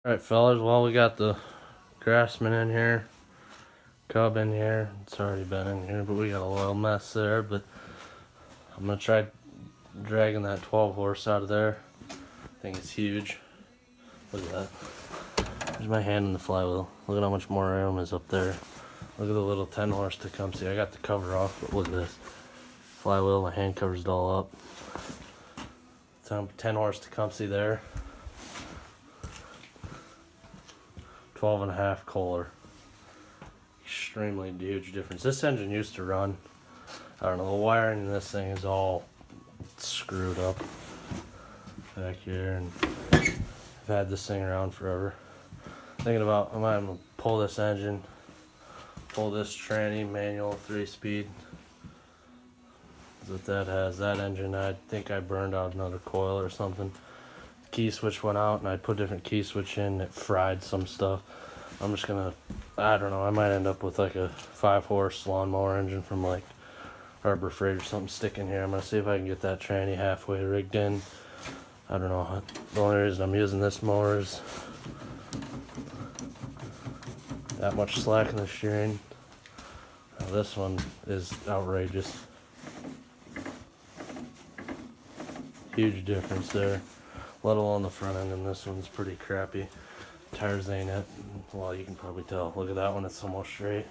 Alright fellas, well we got the craftsman in here, cub in here. It's already been in here, but we got a little mess there. But I'm gonna try dragging that 12 horse out of there. I think it's huge. Look at that. There's my hand in the flywheel. Look at how much more room is up there. Look at the little 10 horse Tecumseh. I got the cover off, but look at this. Flywheel, my hand covers it all up. 10 horse Tecumseh there. 12.5 Kohler. Extremely huge difference. This engine used to run, I don't know, the wiring in this thing is all screwed up back here, and I've had this thing around forever. Thinking about, I might pull this engine, pull this tranny, manual 3-speed. What that has, that engine, I think I burned out another coil or something. Key switch went out and I put a different key switch in. It fried some stuff. I'm just gonna, I don't know, I might end up with like a 5 horse lawnmower engine from like Harbor Freight or something sticking here. I'm gonna see if I can get that tranny halfway rigged in. I don't know, the only reason I'm using this mower is that much slack in the steering. Now this one is outrageous. Huge difference there, let alone the front end, and this one's pretty crappy. Tires ain't it. Well, you can probably tell. Look at that one, it's almost straight.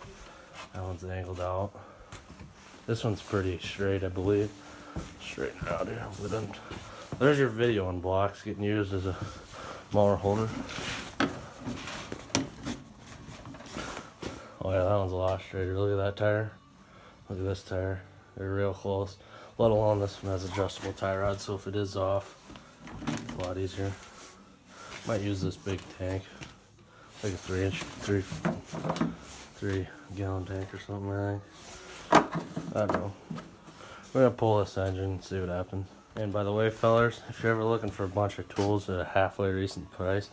That one's angled out. This one's pretty straight, I believe. Straighten it out here. There's your video on blocks getting used as a mower holder. Oh yeah, that one's a lot straighter. Look at that tire. Look at this tire. They're real close. Let alone this one has adjustable tie rod, so if it is off, it's a lot easier. Might use this big tank, like a 3 gallon tank or something, I think. I don't know. We're gonna pull this engine and see what happens. And by the way, fellas, if you're ever looking for a bunch of tools at a halfway decent price,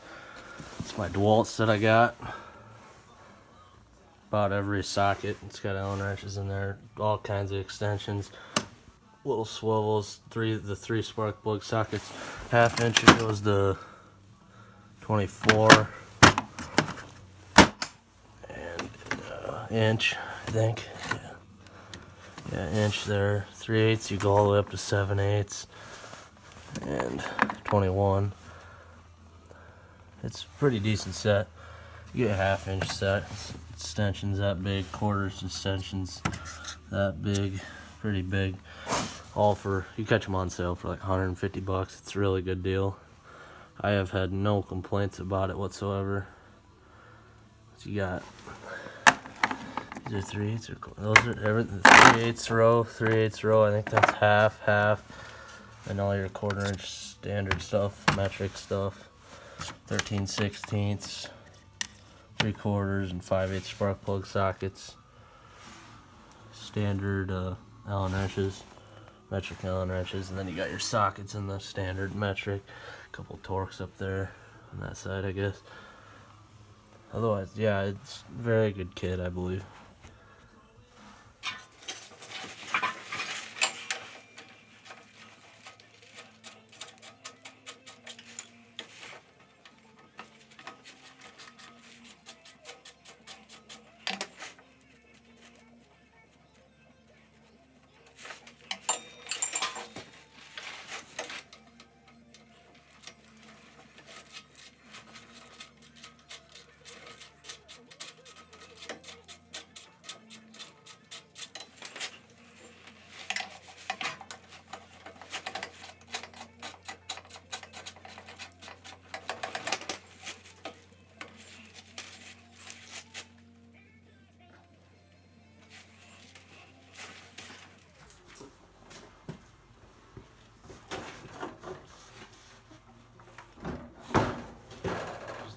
it's my DeWalt's that I got. About every socket, it's got Allen wrenches in there, all kinds of extensions. Little swivels, the three spark plug sockets. 1/2 inch it goes to 24, and inch, I think. Yeah, inch there. 3/8 you go all the way up to 7/8, and 21. It's a pretty decent set. You get a 1/2 inch set. Extensions that big, quarters extensions that big, pretty big. All for, you catch them on sale for like 150 bucks. It's a really good deal. I have had no complaints about it whatsoever. So you got, these are 3/8 or those are everything. 3/8 row, 3/8 row. I think that's half, and all your 1/4 inch standard stuff, metric stuff. 13/16, 3/4, and 5/8 spark plug sockets. Standard Allen wrenches. Metric Allen wrenches, and then you got your sockets in the standard metric. A couple Torx up there on that side, I guess. Otherwise, yeah, it's a very good kit, I believe.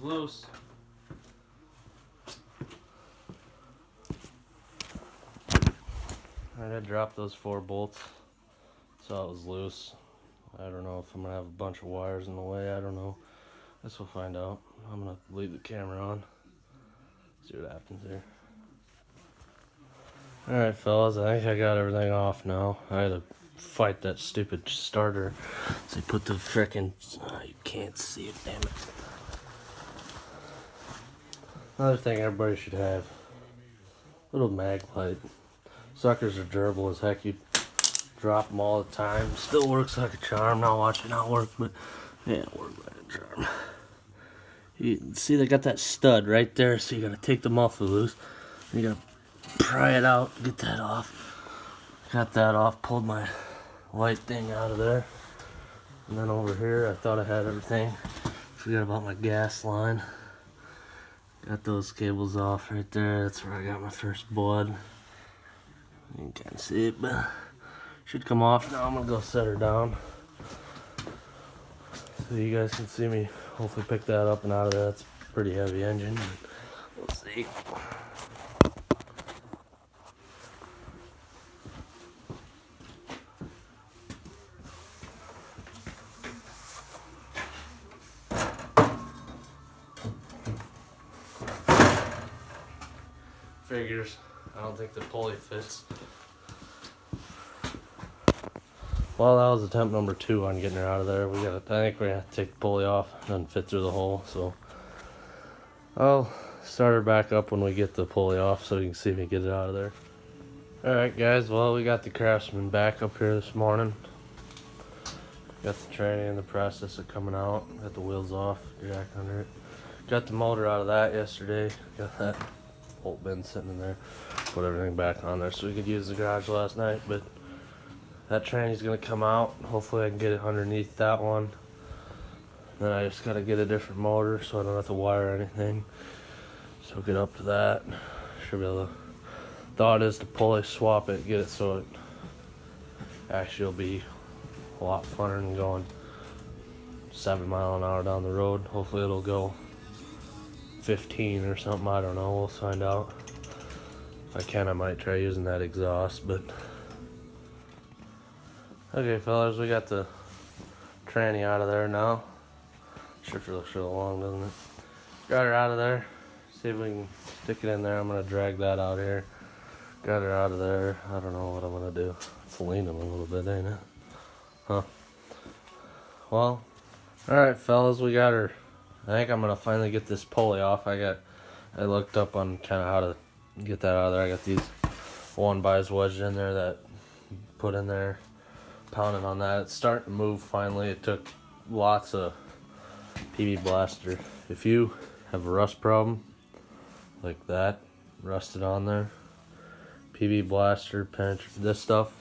Loose. Alright, I dropped those 4 bolts. Saw it was loose. I don't know if I'm gonna have a bunch of wires in the way. I don't know. Guess we'll find out. I'm gonna leave the camera on. See what happens here. Alright, fellas, I think I got everything off now. I had to fight that stupid starter. So put the frickin'. Oh, you can't see it, damn it. Another thing everybody should have. Little mag pipe. Suckers are durable as heck. You drop them all the time. Still works like a charm. Now watch it not work, but yeah, it works like a charm. You see they got that stud right there, so you gotta take the muffler loose. You gotta pry it out, get that off. Got that off, pulled my white thing out of there. And then over here, I thought I had everything. Forgot about my gas line. Got those cables off right there. That's where I got my first blood. You can't see it, but should come off. Now I'm gonna go set her down so you guys can see me hopefully pick that up and out of there. That's a pretty heavy engine, but we'll see. Figures. I don't think the pulley fits. Well, that was attempt number 2 on getting her out of there. I think we're gonna have to take the pulley off. It doesn't fit through the hole, so I'll start her back up when we get the pulley off so you can see me get it out of there. Alright guys, well we got the Craftsman back up here this morning. Got the tranny in the process of coming out. Got the wheels off, jack under it. Got the motor out of that yesterday. Got that bolt bin sitting in there. Put everything back on there so we could use the garage last night, but that tranny's gonna come out. Hopefully I can get it underneath that one. Then I just gotta get a different motor so I don't have to wire anything. So get up to that. Should be able to. Thought is to pulley swap it, get it so it actually will be a lot funner than going 7 miles an hour down the road. Hopefully it'll go 15 or something. I don't know. We'll find out. If I can, I might try using that exhaust, but. Okay, fellas, we got the tranny out of there now. Shifter looks real long, doesn't it? Got her out of there. See if we can stick it in there. I'm gonna drag that out here. Got her out of there. I don't know what I'm gonna do. It's leaning a little bit, ain't it? Huh. Well, alright, fellas, we got her. I think I'm gonna finally get this pulley off. I looked up on kind of how to get that out of there. I got these 1-bys wedged in there that put in there. Pounding on that. It's starting to move finally. It took lots of PB Blaster. If you have a rust problem like that, rusted on there, PB Blaster, this stuff,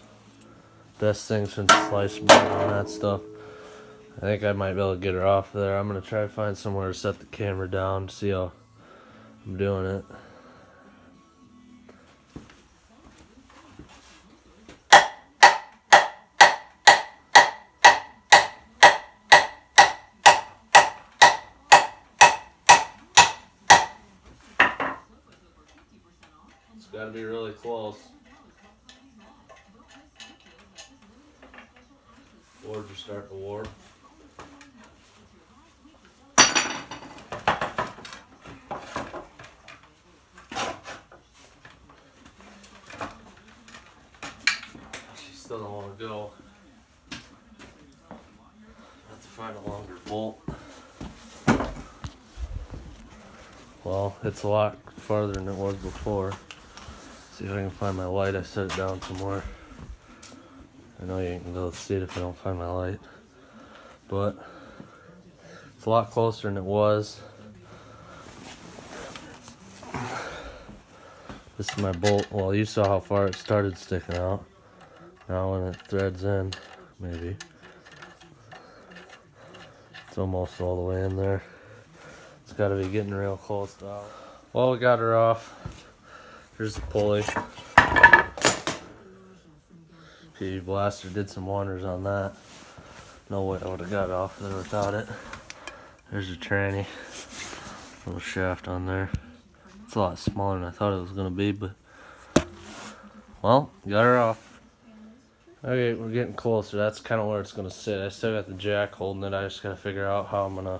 best thing since sliced bread on that stuff. I think I might be able to get her off of there. I'm going to try to find somewhere to set the camera down, see how I'm doing it. It's got to be really close. Boards are starting to warp. She still don't want to go. Have to find a longer bolt. Well, it's a lot farther than it was before. See if I can find my light. I set it down somewhere. I know you ain't gonna be able to see it if I don't find my light. But it's a lot closer than it was. This is my bolt. Well, you saw how far it started sticking out. Now when it threads in, maybe. It's almost all the way in there. It's gotta be getting real close to out. Well, we got her off. Here's the pulley. PB Blaster did some wonders on that. No way I would have got off there without it. There's a tranny. Little shaft on there. It's a lot smaller than I thought it was going to be, but well, got her off. Okay, we're getting closer. That's kind of where it's going to sit. I still got the jack holding it. I just got to figure out how I'm going to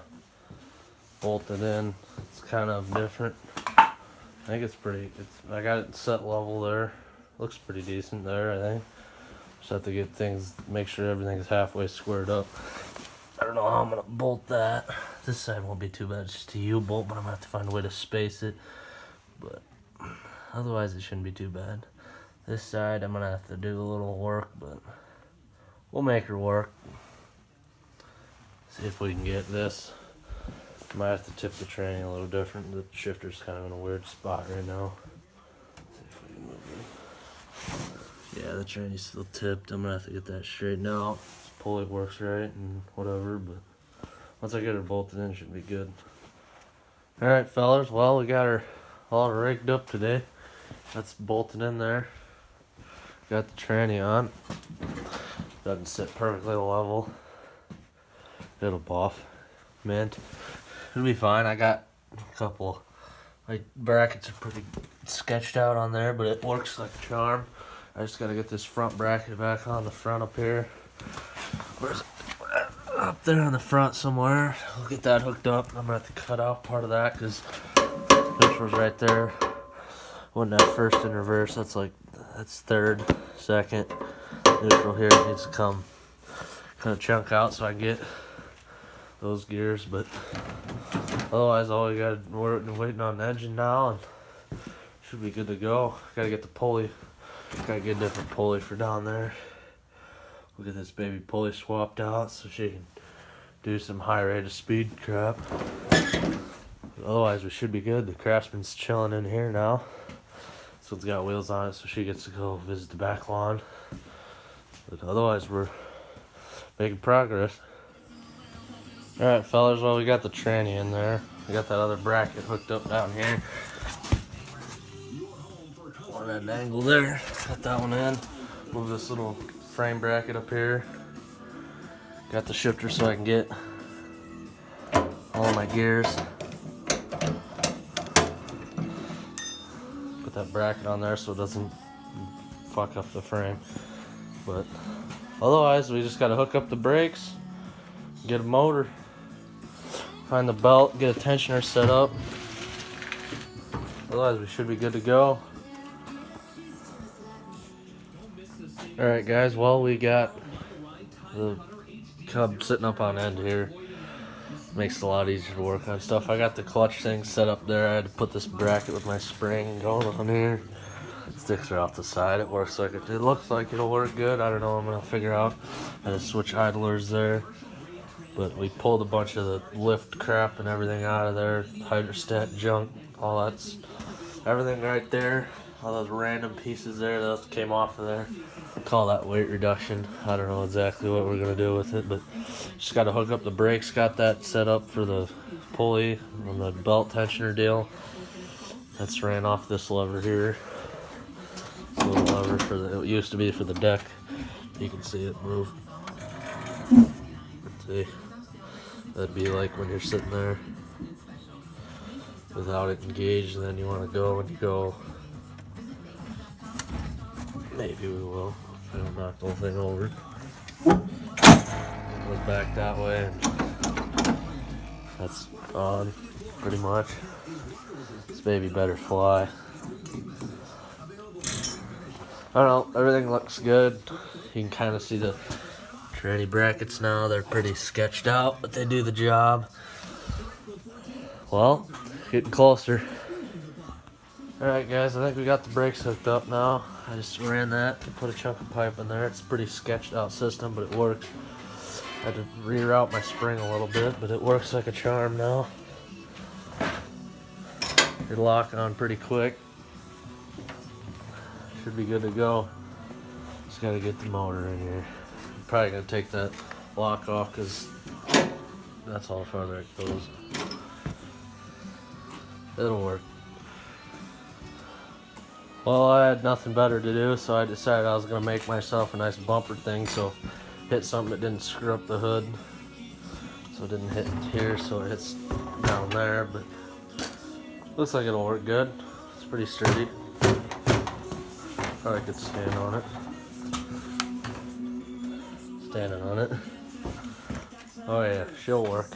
bolt it in. It's kind of different. I think it's pretty, I got it set level there. Looks pretty decent there, I think. Just have to get things, make sure everything's halfway squared up. I don't know how I'm gonna bolt that. This side won't be too bad. It's just a U-bolt, but I'm gonna have to find a way to space it. But otherwise, it shouldn't be too bad. This side, I'm gonna have to do a little work, but we'll make her work. See if we can get this. Might have to tip the tranny a little different. The shifter's kind of in a weird spot right now. See if we can move it. Yeah, the tranny's still tipped. I'm gonna have to get that straightened out. This pulley works right and whatever, but once I get her bolted in, it should be good. Alright, fellas, well, we got her all rigged up today. That's bolted in there. Got the tranny on. Doesn't sit perfectly level. It'll buff. Mint. It'll be fine. I got a couple, like, brackets are pretty sketched out on there, but it works like a charm. I just gotta get this front bracket back on the front up here. Where's it? Up there on the front somewhere. I'll get that hooked up. I'm gonna have to cut out part of that because this was right there. Wasn't that first in reverse? That's third, second. Neutral here needs to come kind of chunk out so I can get those gears, but otherwise all we got, we're waiting on the engine now and should be good to go. Gotta get the pulley, gotta get a different pulley for down there. We'll get this baby pulley swapped out so she can do some high rate of speed crap. But otherwise we should be good. The craftsman's chilling in here now. This one's got wheels on it so she gets to go visit the back lawn. But otherwise we're making progress. Alright fellas, well we got the tranny in there. We got that other bracket hooked up down here. On that angle there. Got that one in. Move this little frame bracket up here. Got the shifter so I can get all of my gears. Put that bracket on there so it doesn't fuck up the frame. But otherwise we just gotta hook up the brakes, get a motor, find the belt, get a tensioner set up. Otherwise we should be good to go. Alright guys, well we got the cub sitting up on end here. Makes it a lot easier to work on stuff. I got the clutch thing set up there. I had to put this bracket with my spring going on here. Sticks are off the side. It works like it looks like it'll work good. I don't know. I'm gonna figure out. I had to switch idlers there. But we pulled a bunch of the lift crap and everything out of there. Hydrostat junk, all that's everything right there. All those random pieces there that came off of there. Call that weight reduction. I don't know exactly what we're gonna do with it, but just gotta hook up the brakes. Got that set up for the pulley and the belt tensioner deal. That's ran off this lever here. This little lever for the, it used to be for the deck. You can see it move. Let's see. That'd be like when you're sitting there without it engaged, and then you want to go and you go. Maybe we will. I don't knock the whole thing over. Goes back that way, and that's on pretty much. This baby better fly. I don't know, everything looks good. You can kind of see the tranny brackets now. They're pretty sketched out, but they do the job. Well, getting closer. Alright guys, I think we got the brakes hooked up now. I just ran that and put a chunk of pipe in there. It's a pretty sketched out system, but it works. I had to reroute my spring a little bit, but it works like a charm now. It'll lock on pretty quick. Should be good to go. Just gotta get the motor in here. I'm probably gonna take that lock off because that's how far it goes. It'll work. Well, I had nothing better to do, so I decided I was gonna make myself a nice bumper thing, so hit something that didn't screw up the hood. So it didn't hit here, so it hits down there, but looks like it'll work good. It's pretty sturdy. Probably could stand on it. Standing on it. Oh yeah, she'll work.